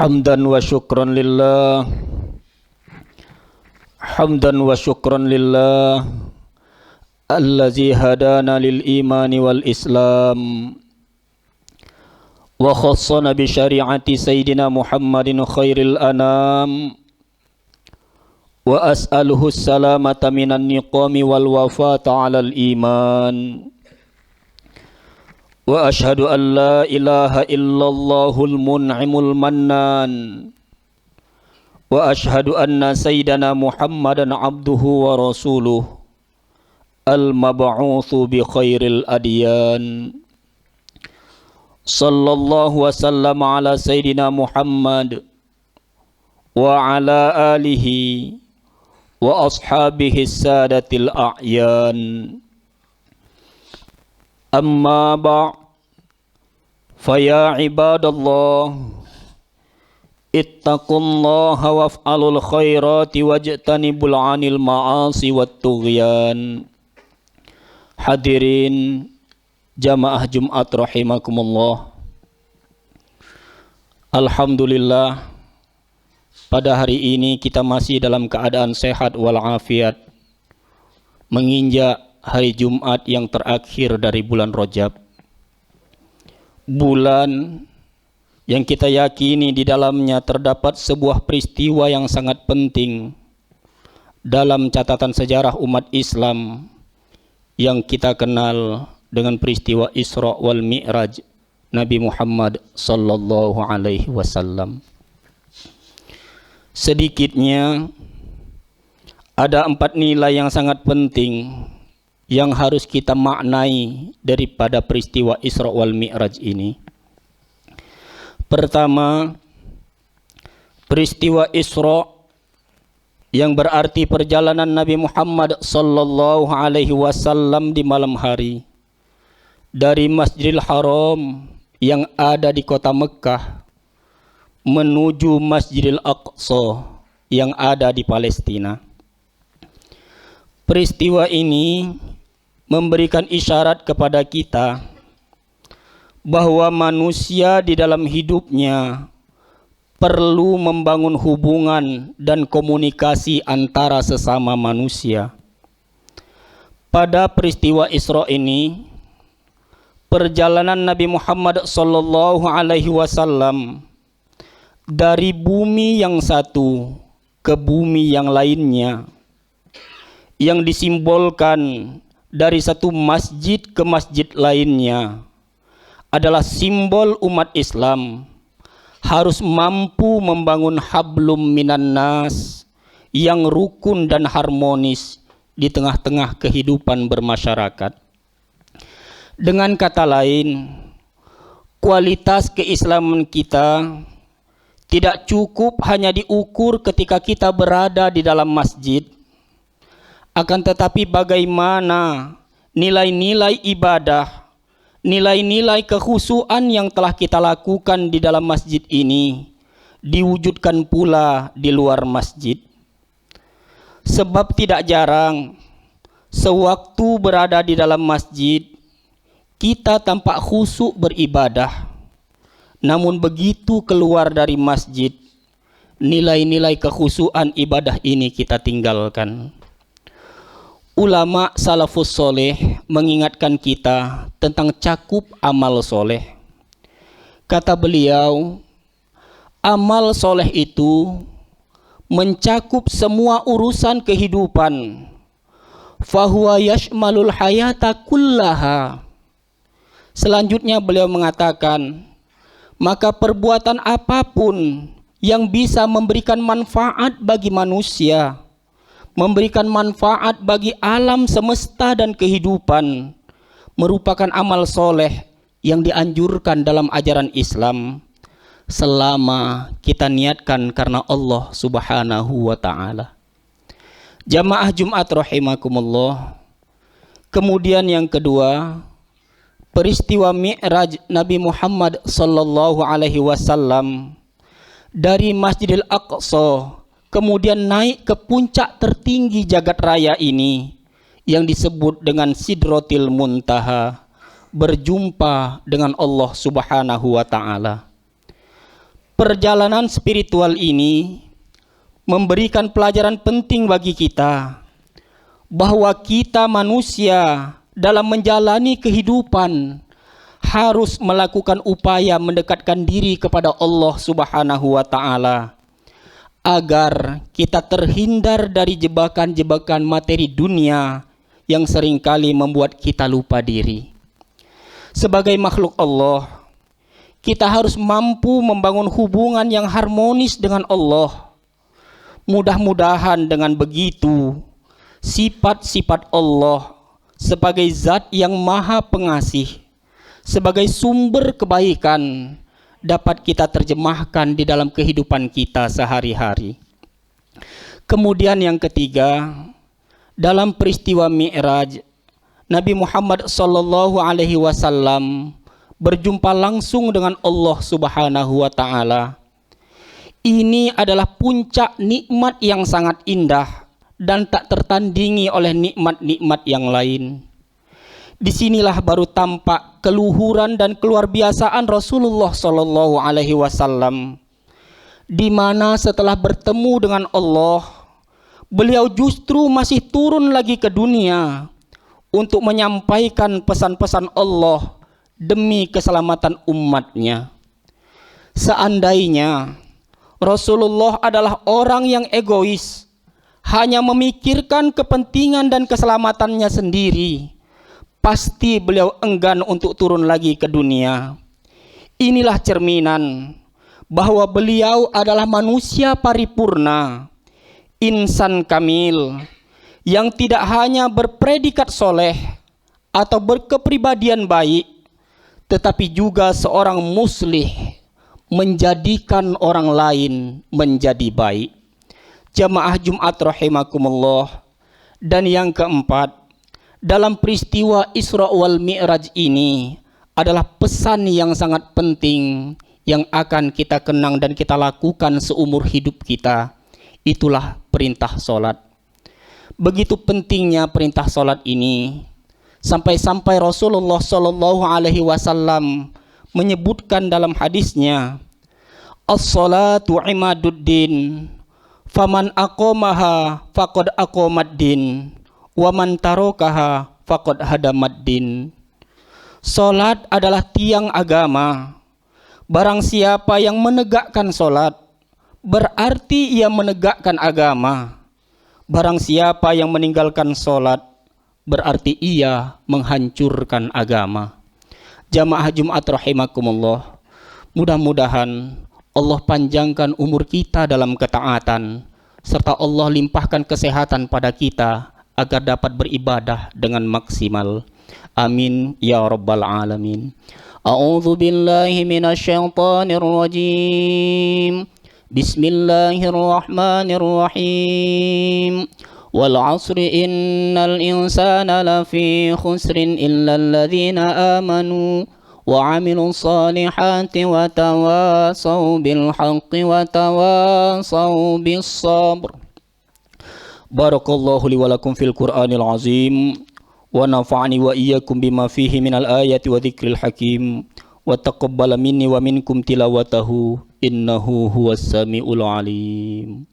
Hamdan wa syukran lillah. Hamdan wa syukran lillah allazi hadana lil imani wal islam wa khassana bi syari'ati sayyidina Muhammadin khairil anam wa as'aluhu salamata minan niqami wal wafata 'alal iman wa ashhadu an la ilaha illallahul mun'imul mannan wa ashhadu anna sayyidana Muhammadan abduhu wa rasuluh al-mab'utsu bi khairil adyan sallallahu wa sallama ala sayyidina Muhammad wa ala alihi wa ashabihi sadatil a'yan. Amma ba' faya ibadallah ittaqullaha waf'alul khairati wajtanibul 'anil ma'asi wat tughyan. Hadirin jamaah Jumat rahimakumullah. Alhamdulillah, pada hari ini kita masih dalam keadaan sehat walafiat, menginjak hari Jumat yang terakhir dari bulan Rajab, bulan yang kita yakini di dalamnya terdapat sebuah peristiwa yang sangat penting dalam catatan sejarah umat Islam yang kita kenal dengan peristiwa Isra wal Mi'raj Nabi Muhammad sallallahu alaihi wasallam. Sedikitnya ada 4 nilai yang sangat penting yang harus kita maknai daripada peristiwa Isra wal Mi'raj ini. Pertama, peristiwa Isra yang berarti perjalanan Nabi Muhammad sallallahu alaihi wasallam di malam hari dari Masjidil Haram yang ada di kota Mekah menuju Masjidil Aqsa yang ada di Palestina. Peristiwa ini memberikan isyarat kepada kita bahwa manusia di dalam hidupnya perlu membangun hubungan dan komunikasi antara sesama manusia. Pada peristiwa Isra ini, perjalanan Nabi Muhammad sallallahu alaihi wasallam dari bumi yang satu ke bumi yang lainnya, yang disimbolkan dari satu masjid ke masjid lainnya, adalah simbol umat Islam harus mampu membangun hablum minan nas yang rukun dan harmonis di tengah-tengah kehidupan bermasyarakat. Dengan kata lain, kualitas keislaman kita tidak cukup hanya diukur ketika kita berada di dalam masjid, akan tetapi bagaimana nilai-nilai ibadah, nilai-nilai kekhusyuan yang telah kita lakukan di dalam masjid ini diwujudkan pula di luar masjid. Sebab tidak jarang sewaktu berada di dalam masjid kita tampak khusyuk beribadah, namun begitu keluar dari masjid nilai-nilai kekhusyuan ibadah ini kita tinggalkan. Ulama salafus soleh mengingatkan kita tentang cakup amal soleh. Kata beliau, amal soleh itu mencakup semua urusan kehidupan. Fahuwa yashmalul hayata kullaha. Selanjutnya beliau mengatakan, maka perbuatan apapun yang bisa memberikan manfaat bagi manusia, memberikan manfaat bagi alam semesta dan kehidupan, merupakan amal soleh yang dianjurkan dalam ajaran Islam selama kita niatkan karena Allah subhanahu wa ta'ala. Jamaah Jumat rahimakumullah. Kemudian yang kedua, peristiwa Mi'raj Nabi Muhammad sallallahu alaihi wasallam dari Masjidil Aqsa kemudian naik ke puncak tertinggi jagat raya ini yang disebut dengan Sidratil Muntaha, berjumpa dengan Allah subhanahu wa ta'ala. Perjalanan spiritual ini memberikan pelajaran penting bagi kita bahwa kita manusia dalam menjalani kehidupan harus melakukan upaya mendekatkan diri kepada Allah Subhanahu wa Ta'ala agar kita terhindar dari jebakan-jebakan materi dunia yang seringkali membuat kita lupa diri. Sebagai makhluk Allah, kita harus mampu membangun hubungan yang harmonis dengan Allah. Mudah-mudahan dengan begitu, sifat-sifat Allah sebagai zat yang maha pengasih, sebagai sumber kebaikan, dapat kita terjemahkan di dalam kehidupan kita sehari-hari. Kemudian yang ketiga, dalam peristiwa Mi'raj, Nabi Muhammad SAW berjumpa langsung dengan Allah Subhanahu wa Ta'ala. Ini adalah puncak nikmat yang sangat indah dan tak tertandingi oleh nikmat-nikmat yang lain. Disinilah baru tampak keluhuran dan keluar biasaan Rasulullah SAW, di mana setelah bertemu dengan Allah, beliau justru masih turun lagi ke dunia untuk menyampaikan pesan-pesan Allah demi keselamatan umatnya. Seandainya Rasulullah adalah orang yang egois, hanya memikirkan kepentingan dan keselamatannya sendiri, pasti beliau enggan untuk turun lagi ke dunia. Inilah cerminan bahwa beliau adalah manusia paripurna, insan kamil, yang tidak hanya berpredikat soleh atau berkepribadian baik, tetapi juga seorang muslih, menjadikan orang lain menjadi baik. Jamaah Jumat rahimakumullah. Dan yang keempat, dalam peristiwa Isra wal Mi'raj ini adalah pesan yang sangat penting yang akan kita kenang dan kita lakukan seumur hidup kita. Itulah perintah sholat. Begitu pentingnya perintah sholat ini, sampai-sampai Rasulullah SAW menyebutkan dalam hadisnya, as-salatu imaduddin, faman aqomaha faqad aqomaddin, waman tarokaha faqad hadamaddin. Salat adalah tiang agama. Barang siapa yang menegakkan salat, berarti ia menegakkan agama. Barang siapa yang meninggalkan salat, berarti ia menghancurkan agama. Jamaah Jumat rahimakumullah. Mudah-mudahan Allah panjangkan umur kita dalam ketaatan, serta Allah limpahkan kesehatan pada kita agar dapat beribadah dengan maksimal. Amin ya rabbal alamin. A'udzu billahi minasyaitonir rajim. Bismillahirrahmanirrahim. Wal 'asri innal insana lafi khusrin illa alladzina amanu wa 'amilus solihati wa tawasaw bil haqqi wa tawasaw bis sabr. Barakallahu li wa lakum fil Qur'anil azim wa nafa'ani wa iyyakum bima fihi minal ayati wa dzikril hakim wa taqabbala minni wa minkum tilawatahu innahu huwas samiul alim.